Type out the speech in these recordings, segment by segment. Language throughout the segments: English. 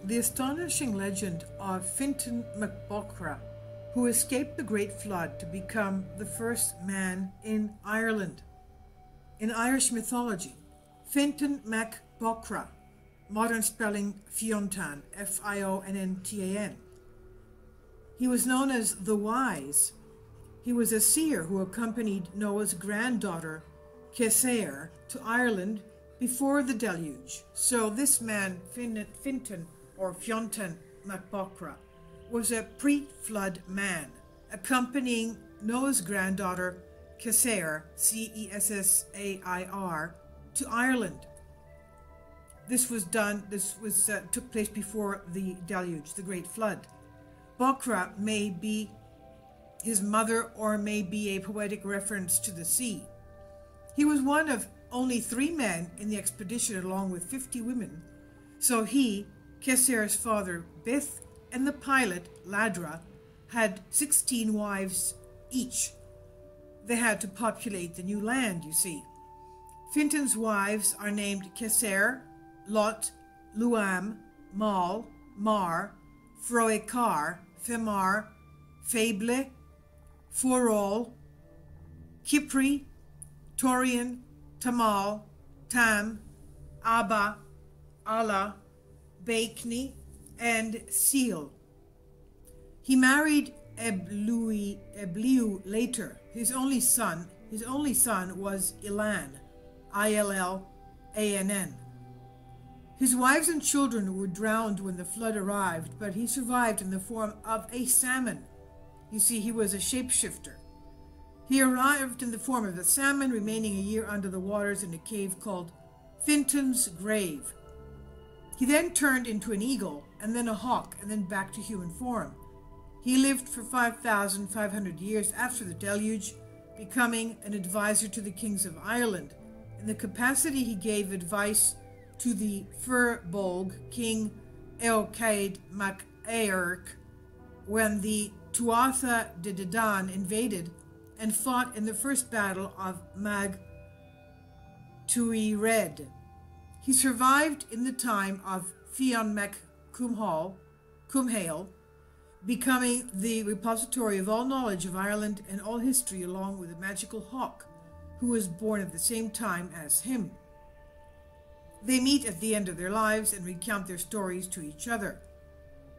The astonishing legend of Fintan Bochra, who escaped the Great Flood to become the first man in Ireland. In Irish mythology, Fintan Bochra, modern spelling Fintan, F-I-O-N-N-T-A-N. He was known as the Wise. He was a seer who accompanied Noah's granddaughter, Kesair, to Ireland before the deluge. So this man, Fintan, or Fintan Bochra, was a pre-flood man, accompanying Noah's granddaughter, Kesair, C-E-S-S-A-I-R, to Ireland. This took place before the deluge, the Great Flood. Bochra may be his mother or may be a poetic reference to the sea. He was one of only 3 men in the expedition along with 50 women, so he, Kesair's father Bith, and the pilot Ladra had 16 wives each. They had to populate the new land, you see. Fintan's wives are named Kesair, Lot, Luam, Mal, Mar, Froekar, Femar, Fable, Forol, Kipri, Torian, Tamal, Tam, Abba, Allah, Baikni, and Seal. He married Ebliu later. His only son was Ilan, I-L-L-A-N-N. His wives and children were drowned when the flood arrived, but he survived in the form of a salmon. You see, he was a shapeshifter. He arrived in the form of a salmon, remaining a year under the waters in a cave called Fintan's Grave. He then turned into an eagle, and then a hawk, and then back to human form. He lived for 5,500 years after the deluge, becoming an advisor to the kings of Ireland. In the capacity he gave advice to the Firbolg, King Eochaid mac Éirc, when the Tuatha de Danann invaded and fought in the first battle of Mag Tuired. He survived in the time of Fionn mac Cumhaill, becoming the repository of all knowledge of Ireland and all history, along with a magical hawk who was born at the same time as him. They meet at the end of their lives and recount their stories to each other.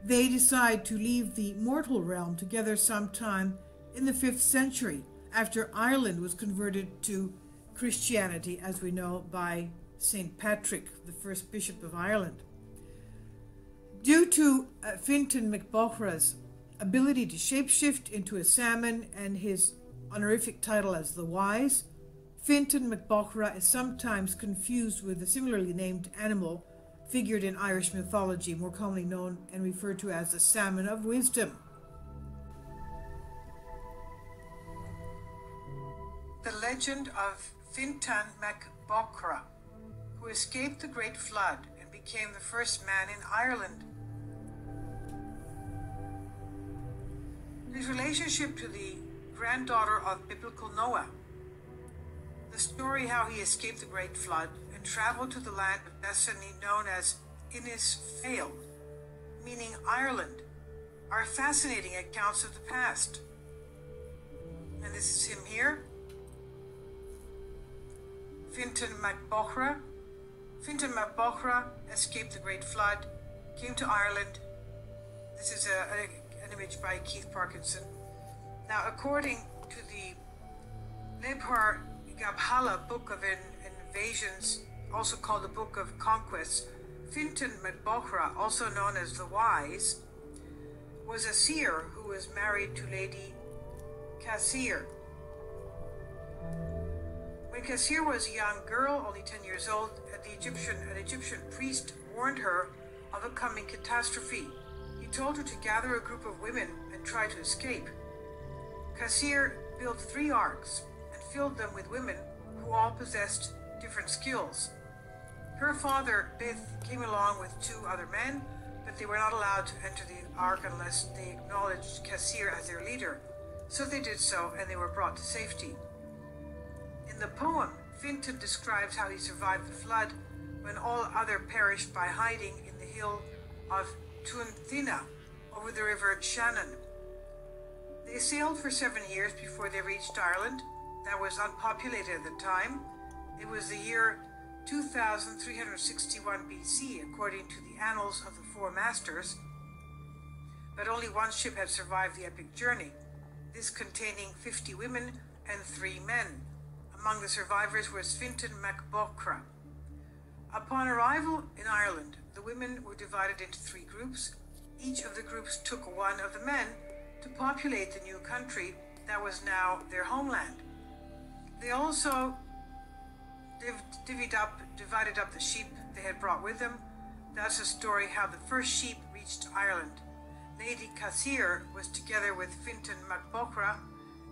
They decide to leave the mortal realm together sometime in the 5th century, after Ireland was converted to Christianity, as we know, by St. Patrick, the first bishop of Ireland. Due to Fintan Bochra's ability to shapeshift into a salmon and his honorific title as the Wise, Fintan Bochra is sometimes confused with a similarly named animal figured in Irish mythology, more commonly known and referred to as the Salmon of Wisdom. The legend of Fintan Bochra, who escaped the Great Flood and became the first man in Ireland. His relationship to the granddaughter of biblical Noah. The story how he escaped the Great Flood and traveled to the land of destiny known as Innis Fail, meaning Ireland, are fascinating accounts of the past. And this is him here. Fintan Bochra. Fintan Bochra escaped the Great Flood, came to Ireland. This is an image by Keith Parkinson. Now, according to the Lebhar Gabhala Book of Invasions, also called the Book of Conquests, Fintan Bochra, also known as the Wise, was a seer who was married to Lady Kesair. When Kesair was a young girl, only 10 years old, an Egyptian priest warned her of a coming catastrophe. He told her to gather a group of women and try to escape. Kesair built 3 arks and filled them with women who all possessed different skills. Her father, Bith, came along with 2 other men, but they were not allowed to enter the ark unless they acknowledged Kesair as their leader. So they did so, and they were brought to safety. In the poem, Fintan describes how he survived the flood when all other perished by hiding in the hill of Tuanthina over the river Shannon. They sailed for 7 years before they reached Ireland. That was unpopulated at the time. It was the year 2361 BC, according to the annals of the Four Masters, but only one ship had survived the epic journey, this containing 50 women and 3 men. Among the survivors was Fintan mac Bochra. Upon arrival in Ireland, the women were divided into 3 groups. Each of the groups took one of the men to populate the new country that was now their homeland. They also divided up the sheep they had brought with them. That's the story how the first sheep reached Ireland. Lady Cassir was together with Fintan mac Bochra,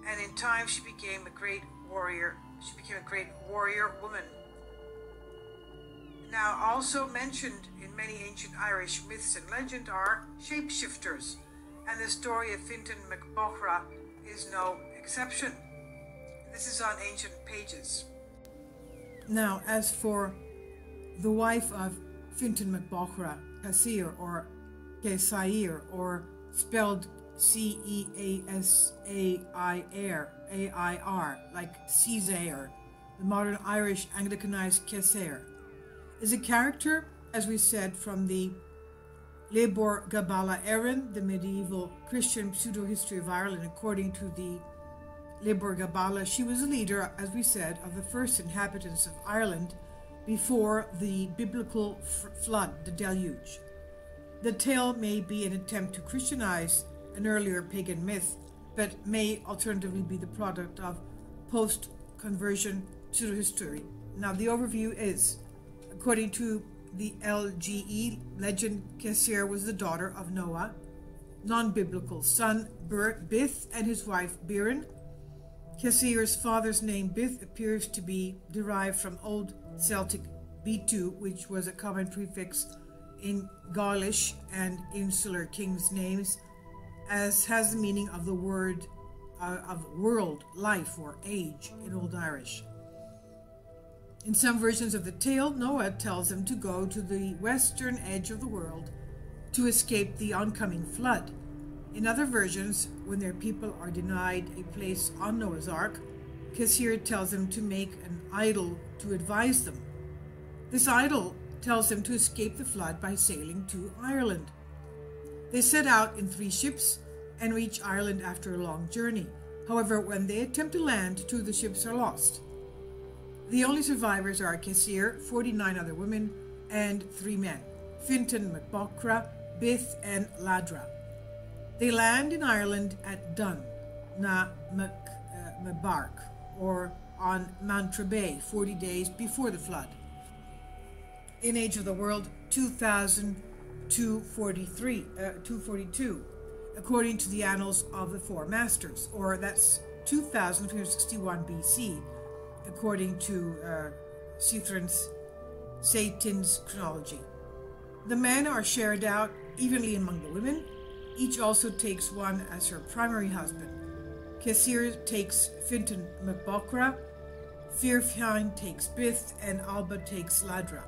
and in time she became a great warrior. She became a great warrior woman. Now, also mentioned in many ancient Irish myths and legend are shapeshifters, and the story of Fintan mac Bochra is no exception. This is on ancient pages. Now, as for the wife of Fintan mac Bochra, Cassir, or Caesir, or spelled C-E-A-S-A-I-R, like Caesar, the modern Irish Anglicanized Caesar, is a character, as we said, from the Lebor Gabala Erin, the medieval Christian pseudo-history of Ireland. According to the Lebor Gabala, she was a leader, as we said, of the first inhabitants of Ireland before the biblical flood, the deluge. The tale may be an attempt to Christianize an earlier pagan myth, but may alternatively be the product of post-conversion pseudo-history. Now, the overview is, according to the LGE legend, Cassir was the daughter of Noah, non-biblical son Bith and his wife Birin. Cassir's father's name Bith appears to be derived from Old Celtic Bitu, which was a common prefix in Gaulish and insular kings' names, as has the meaning of the word of world, life, or age in Old Irish. In some versions of the tale, Noah tells them to go to the western edge of the world to escape the oncoming flood. In other versions, when their people are denied a place on Noah's Ark, Cassir tells them to make an idol to advise them. This idol tells them to escape the flood by sailing to Ireland. They set out in 3 ships and reach Ireland after a long journey. However, when they attempt to land, 2 of the ships are lost. The only survivors are Cassir, 49 other women, and 3 men, Fintan mac Bochra, Bith, and Ladra. They land in Ireland at Dun na Mabark, or on Mantrabay, 40 days before the flood. In Age of the World 242, according to the annals of the Four Masters, or that's 2361 BC, according to Satan's chronology. The men are shared out evenly among the women. Each also takes one as her primary husband. Cassir takes Fintan mac Bochra, Fintan takes Bith, and Alba takes Ladra.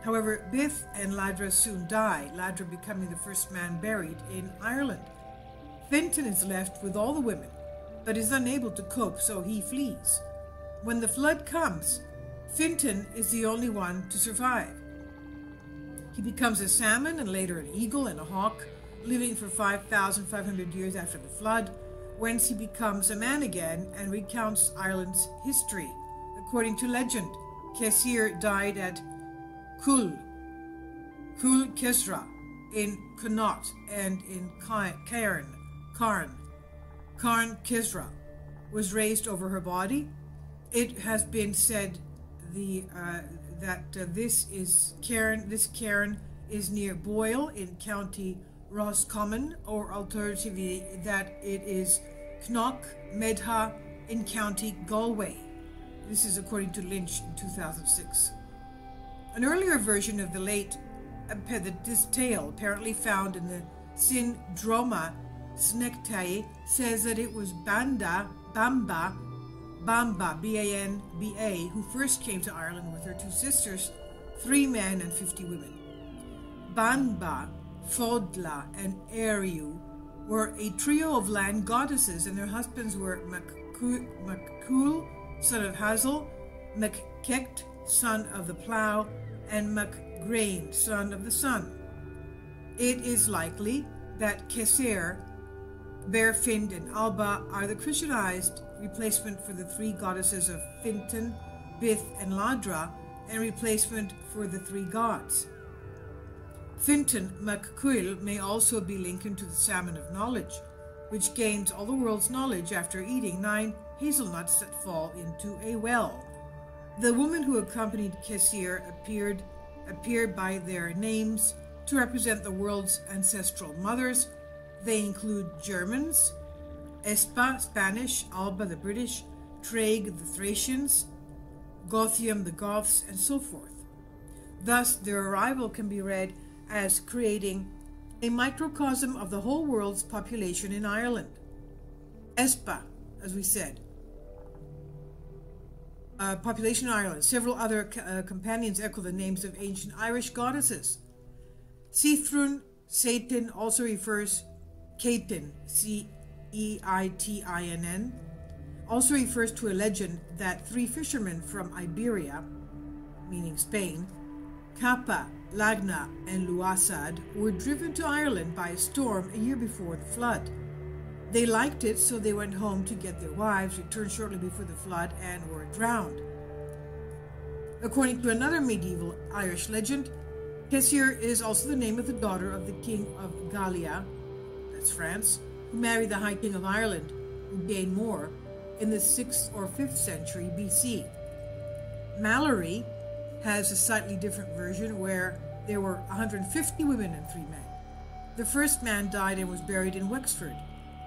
However, Bith and Ladra soon die, Ladra becoming the first man buried in Ireland. Fintan is left with all the women, but is unable to cope, so he flees. When the flood comes, Fintan is the only one to survive. He becomes a salmon and later an eagle and a hawk, living for 5,500 years after the flood, whence he becomes a man again and recounts Ireland's history. According to legend, Cassir died at Cul Kisra in Connaught and in Carn Kisra was raised over her body. It has been said that this cairn is near Boyle in County Roscommon, or alternatively that it is Knock Medha in County Galway. This is according to Lynch in 2006. An earlier version of this tale, apparently found in the Syndroma Snectae, says that it was Bamba, B-A-N-B-A, who first came to Ireland with her 2 sisters, 3 men and 50 women. Bamba Fodla, and Eriu were a trio of land goddesses, and their husbands were Maccool, son of Hazel, Mackecht, son of the plough, and Macgrain, son of the sun. It is likely that Keser, Berfind, and Alba are the Christianized replacement for the three goddesses of Fintan, Bith, and Ladra, and replacement for the three gods. Fintan Maccuil may also be linked to the salmon of knowledge, which gains all the world's knowledge after eating 9 hazelnuts that fall into a well. The women who accompanied Kesir appeared by their names to represent the world's ancestral mothers. They include Germans, Espa, Spanish, Alba, the British, Traeg, the Thracians, Gothium, the Goths, and so forth. Thus, their arrival can be read as creating a microcosm of the whole world's population in Ireland. Espa, as we said, population in Ireland. Several other companions echo the names of ancient Irish goddesses. Cithrun, Satan, also refers Caitin, C-E-I-T-I-N-N, also refers to a legend that 3 fishermen from Iberia, meaning Spain, Kappa, Lagna, and Luasad, were driven to Ireland by a storm a year before the flood. They liked it, so they went home to get their wives, returned shortly before the flood, and were drowned. According to another medieval Irish legend, Kesir is also the name of the daughter of the king of Gallia, that's France, who married the High King of Ireland, Ugain Mór, in the 6th or 5th century BC. Mallory has a slightly different version where there were 150 women and 3 men. The first man died and was buried in Wexford.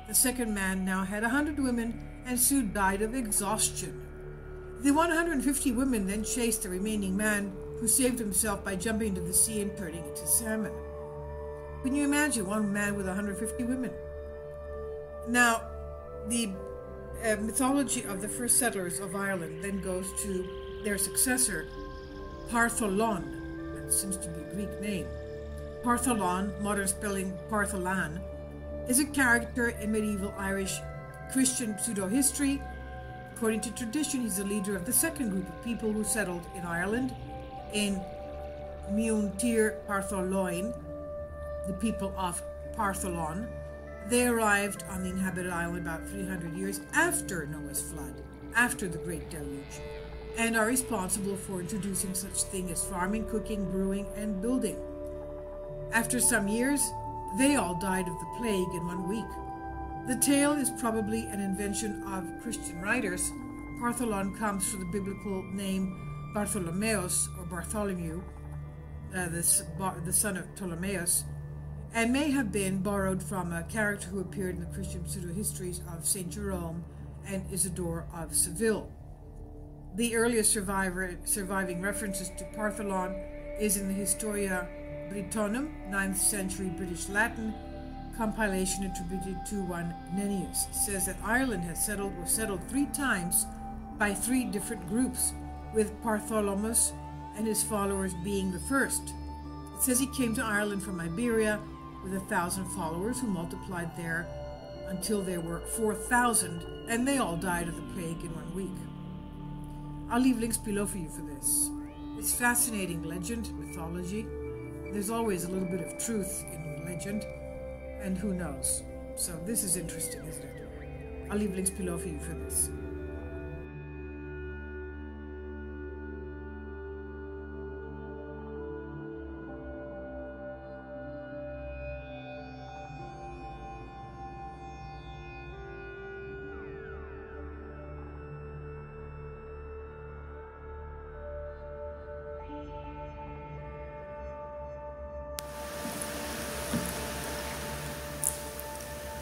The second man now had 100 women and soon died of exhaustion. The 150 women then chased the remaining man, who saved himself by jumping into the sea and turning into salmon. Can you imagine one man with 150 women? Now, the mythology of the first settlers of Ireland then goes to their successor, Partholon. That seems to be a Greek name. Partholon, modern spelling Partholan, is a character in medieval Irish Christian pseudo-history. According to tradition, he's the leader of the second group of people who settled in Ireland in Muintir Partholóin, the people of Partholon. They arrived on the inhabited island about 300 years after Noah's flood, after the Great Deluge, and are responsible for introducing such things as farming, cooking, brewing, and building. After some years, they all died of the plague in 1 week. The tale is probably an invention of Christian writers. Partholon comes from the biblical name Bartholomeus, or Bartholomew, the son of Ptolemaeus, and may have been borrowed from a character who appeared in the Christian pseudo-histories of St. Jerome and Isidore of Seville. The earliest surviving references to Partholon is in the Historia Britonum, 9th century British Latin, compilation attributed to one Nennius. It says that Ireland was settled 3 times by 3 different groups, with Partholomus and his followers being the first. It says he came to Ireland from Iberia with 1,000 followers who multiplied there until there were 4,000, and they all died of the plague in 1 week. I'll leave links below for you for this. It's fascinating legend, mythology. There's always a little bit of truth in legend, and who knows. So this is interesting, isn't it? I'll leave links below for you for this.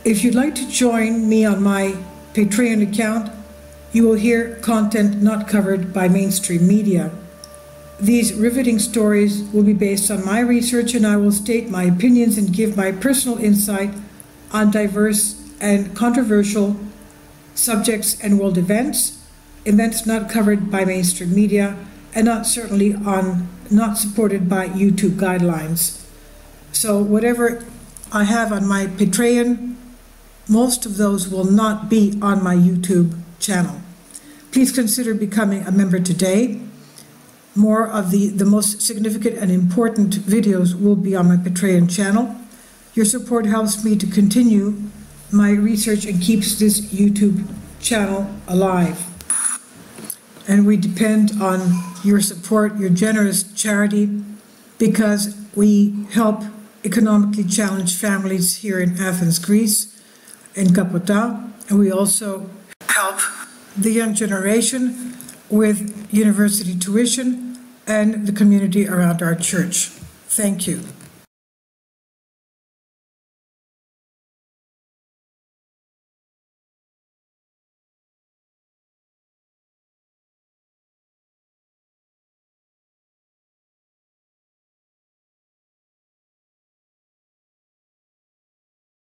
If you'd like to join me on my Patreon account, you will hear content not covered by mainstream media. These riveting stories will be based on my research, and I will state my opinions and give my personal insight on diverse and controversial subjects and world events not covered by mainstream media, and not supported by YouTube guidelines. So whatever I have on my Patreon, most of those will not be on my YouTube channel. Please consider becoming a member today. More of the most significant and important videos will be on my Patreon channel. Your support helps me to continue my research and keeps this YouTube channel alive. And we depend on your support, your generous charity, because we help economically challenged families here in Athens, Greece, in Kapota, and we also help the young generation with university tuition and the community around our church. Thank you.